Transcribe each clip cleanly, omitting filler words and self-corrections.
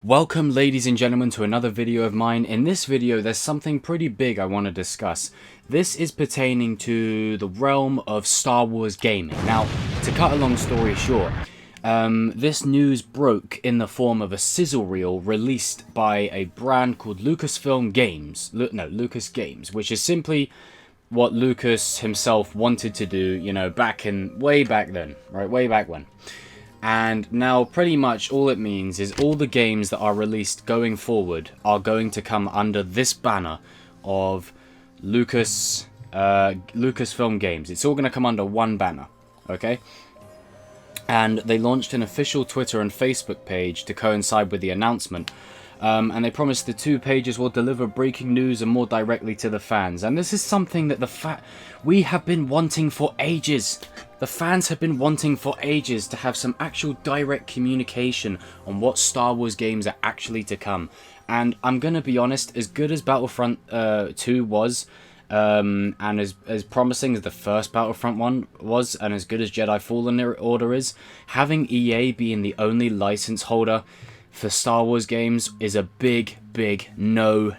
Welcome ladies and gentlemen to another video of mine. In this video there's something pretty big I want to discuss. This is pertaining to the realm of Star Wars gaming. Now, to cut a long story short, this news broke in the form of a sizzle reel released by a brand called Lucasfilm Games. Lucas Games, which is simply what Lucas himself wanted to do, you know, way back then, right? Way back when. And now pretty much all it means is all the games that are released going forward are going to come under this banner of Lucasfilm Games. It's all going to come under one banner, okay? And they launched an official Twitter and Facebook page to coincide with the announcement. And they promised the two pages will deliver breaking news and more directly to the fans. And this is something that we have been wanting for ages. The fans have been wanting for ages to have some actual direct communication on what Star Wars games are actually to come. And I'm going to be honest, as good as Battlefront 2 was, and as promising as the first Battlefront one was, and as good as Jedi Fallen Order is, having EA being the only license holder for Star Wars games is a big no.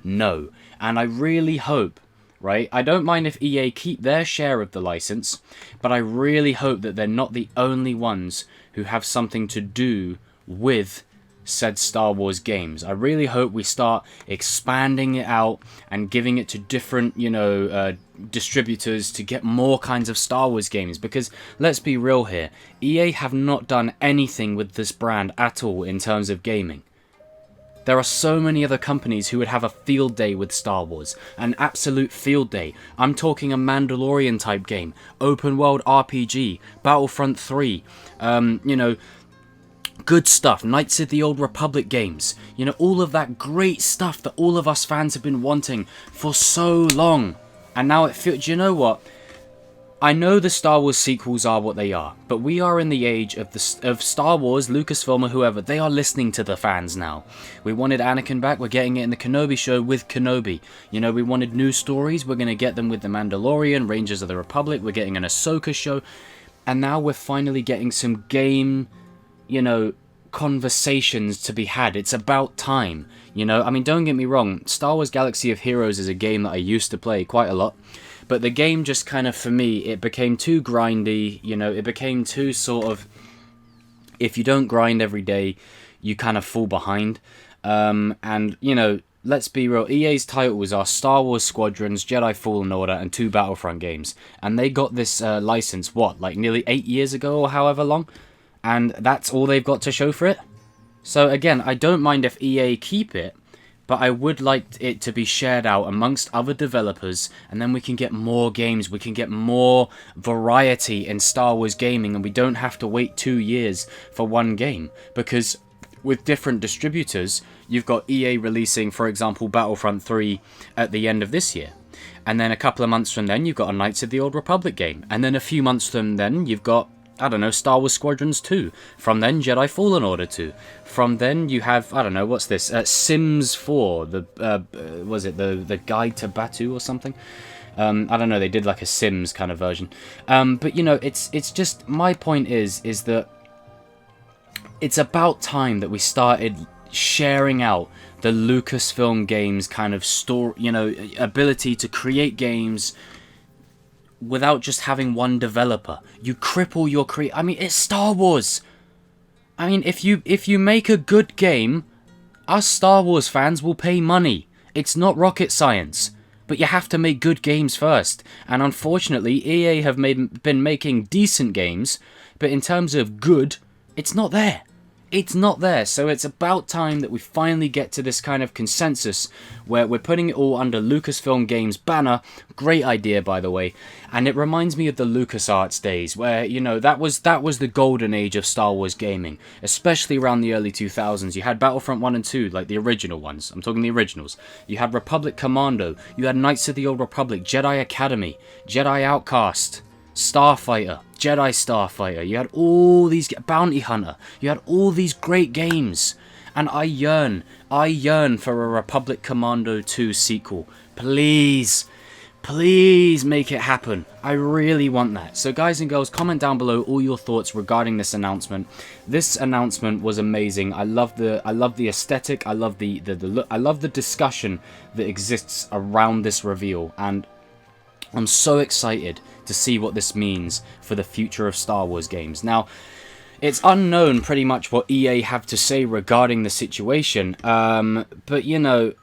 And I really hope, right, I don't mind if EA keep their share of the license, but I really hope that they're not the only ones who have something to do with said Star Wars games. I really hope we start expanding it out and giving it to different, distributors to get more kinds of Star Wars games, because let's be real here, EA have not done anything with this brand at all in terms of gaming. There are so many other companies who would have a field day with Star Wars, an absolute field day. I'm talking a Mandalorian type game, open world RPG, Battlefront 3, good stuff, Knights of the Old Republic games, all of that great stuff that all of us fans have been wanting for so long. And now it feels, do you know what? I know the Star Wars sequels are what they are, but we are in the age of Star Wars, Lucasfilm or whoever. They are listening to the fans now. We wanted Anakin back, we're getting it in the Kenobi show with Kenobi. We wanted new stories, we're going to get them with The Mandalorian, Rangers of the Republic, we're getting an Ahsoka show. And now we're finally getting some game, conversations to be had. It's about time, I mean, don't get me wrong, Star Wars Galaxy of Heroes is a game that I used to play quite a lot. But the game just kind of, for me, it became too grindy, it became too sort of, if you don't grind every day, you kind of fall behind. And, let's be real, EA's titles are Star Wars Squadrons, Jedi Fallen Order, and 2 Battlefront games. And they got this license, like nearly 8 years ago or however long? And that's all they've got to show for it? So again, I don't mind if EA keep it, but I would like it to be shared out amongst other developers, and then we can get more games, we can get more variety in Star Wars gaming, and we don't have to wait 2 years for one game. Because with different distributors, you've got EA releasing, for example, Battlefront 3 at the end of this year. And then a couple of months from then, you've got a Knights of the Old Republic game. And then a few months from then, you've got, I don't know, Star Wars Squadrons 2. From then, Jedi Fallen Order 2. From then, you have, I don't know, what's this? Sims 4. Was it the Guide to Batuu or something? I don't know, they did like a Sims kind of version. But, it's just, my point is that it's about time that we started sharing out the Lucasfilm Games kind of story, ability to create games without just having one developer. You cripple your I mean, it's Star Wars. I mean, if you make a good game, us Star Wars fans will pay money. It's not rocket science. But you have to make good games first. And unfortunately, EA have been making decent games, but in terms of good, it's not there. It's not there, so it's about time that we finally get to this kind of consensus where we're putting it all under Lucasfilm Games banner. Great idea, by the way. And it reminds me of the LucasArts days where, that was the golden age of Star Wars gaming, especially around the early 2000s. You had Battlefront 1 and 2, like the original ones. I'm talking the originals. You had Republic Commando. You had Knights of the Old Republic, Jedi Academy, Jedi Outcast, Starfighter, Jedi Starfighter, you had all these, Bounty Hunter, you had all these great games, and I yearn for a Republic Commando 2 sequel. Please, Please make it happen. I really want that. So guys and girls, comment down below all your thoughts regarding this announcement. This announcement was amazing. I love the aesthetic. I love the look. I love the discussion that exists around this reveal, and I'm so excited to see what this means for the future of Star Wars games. Now, it's unknown pretty much what EA have to say regarding the situation, but you know,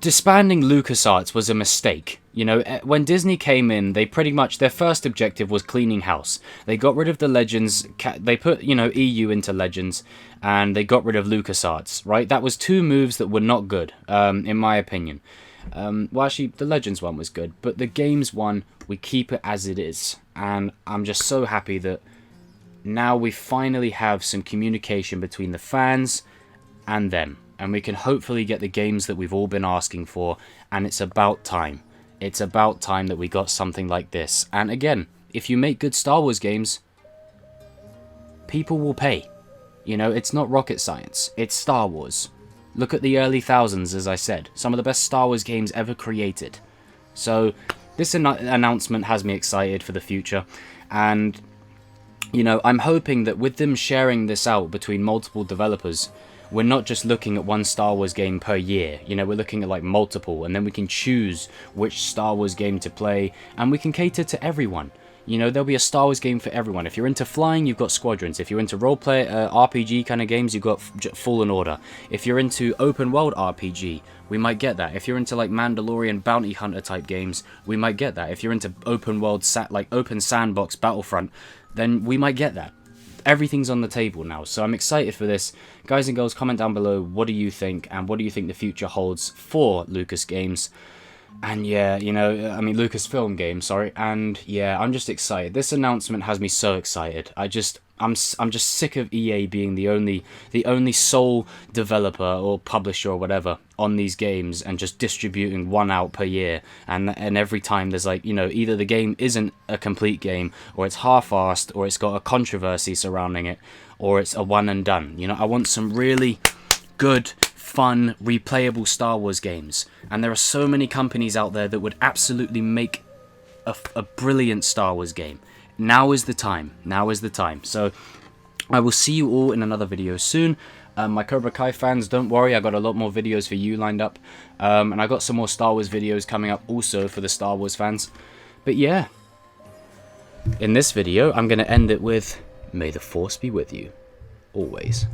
disbanding LucasArts was a mistake. You know, when Disney came in, they pretty much, their first objective was cleaning house. They got rid of the Legends, they put, you know, EU into Legends, and they got rid of LucasArts, right? That was two moves that were not good, in my opinion. Well, actually, the Legends one was good, but the games one, we keep it as it is. And I'm just so happy that now we finally have some communication between the fans and them. And we can hopefully get the games that we've all been asking for, and it's about time. It's about time that we got something like this. And again, if you make good Star Wars games, people will pay. You know, it's not rocket science. It's Star Wars. Look at the early thousands, as I said. Some of the best Star Wars games ever created. So, this announcement has me excited for the future. And, you know, I'm hoping that with them sharing this out between multiple developers, we're not just looking at one Star Wars game per year. You know, we're looking at like multiple, and then we can choose which Star Wars game to play, and we can cater to everyone. You know, there'll be a Star Wars game for everyone. If you're into flying, you've got Squadrons. If you're into roleplay, RPG kind of games, you've got Fallen Order. If you're into open world RPG, we might get that. If you're into like Mandalorian bounty hunter type games, we might get that. If you're into open world, like open sandbox Battlefront, then we might get that. Everything's on the table now, so I'm excited for this. Guys and girls, comment down below, what do you think, and what do you think the future holds for Lucas Games? And yeah, you know, I mean Lucasfilm games, sorry. And yeah, I'm just excited. This announcement has me so excited. I'm just sick of EA being the only sole developer or publisher or whatever on these games, and just distributing one out per year, and every time there's like, you know, either the game isn't a complete game, or it's half-assed, or it's got a controversy surrounding it, or it's a one and done. You know, I want some really good, fun, replayable Star Wars games, and there are so many companies out there that would absolutely make a brilliant Star Wars game. Now is the time. Now is the time. So I will see you all in another video soon. My Cobra Kai fans, don't worry, I got a lot more videos for you lined up, and I got some more Star Wars videos coming up also for the Star Wars fans. But yeah, in this video I'm going to end it with, may the Force be with you always.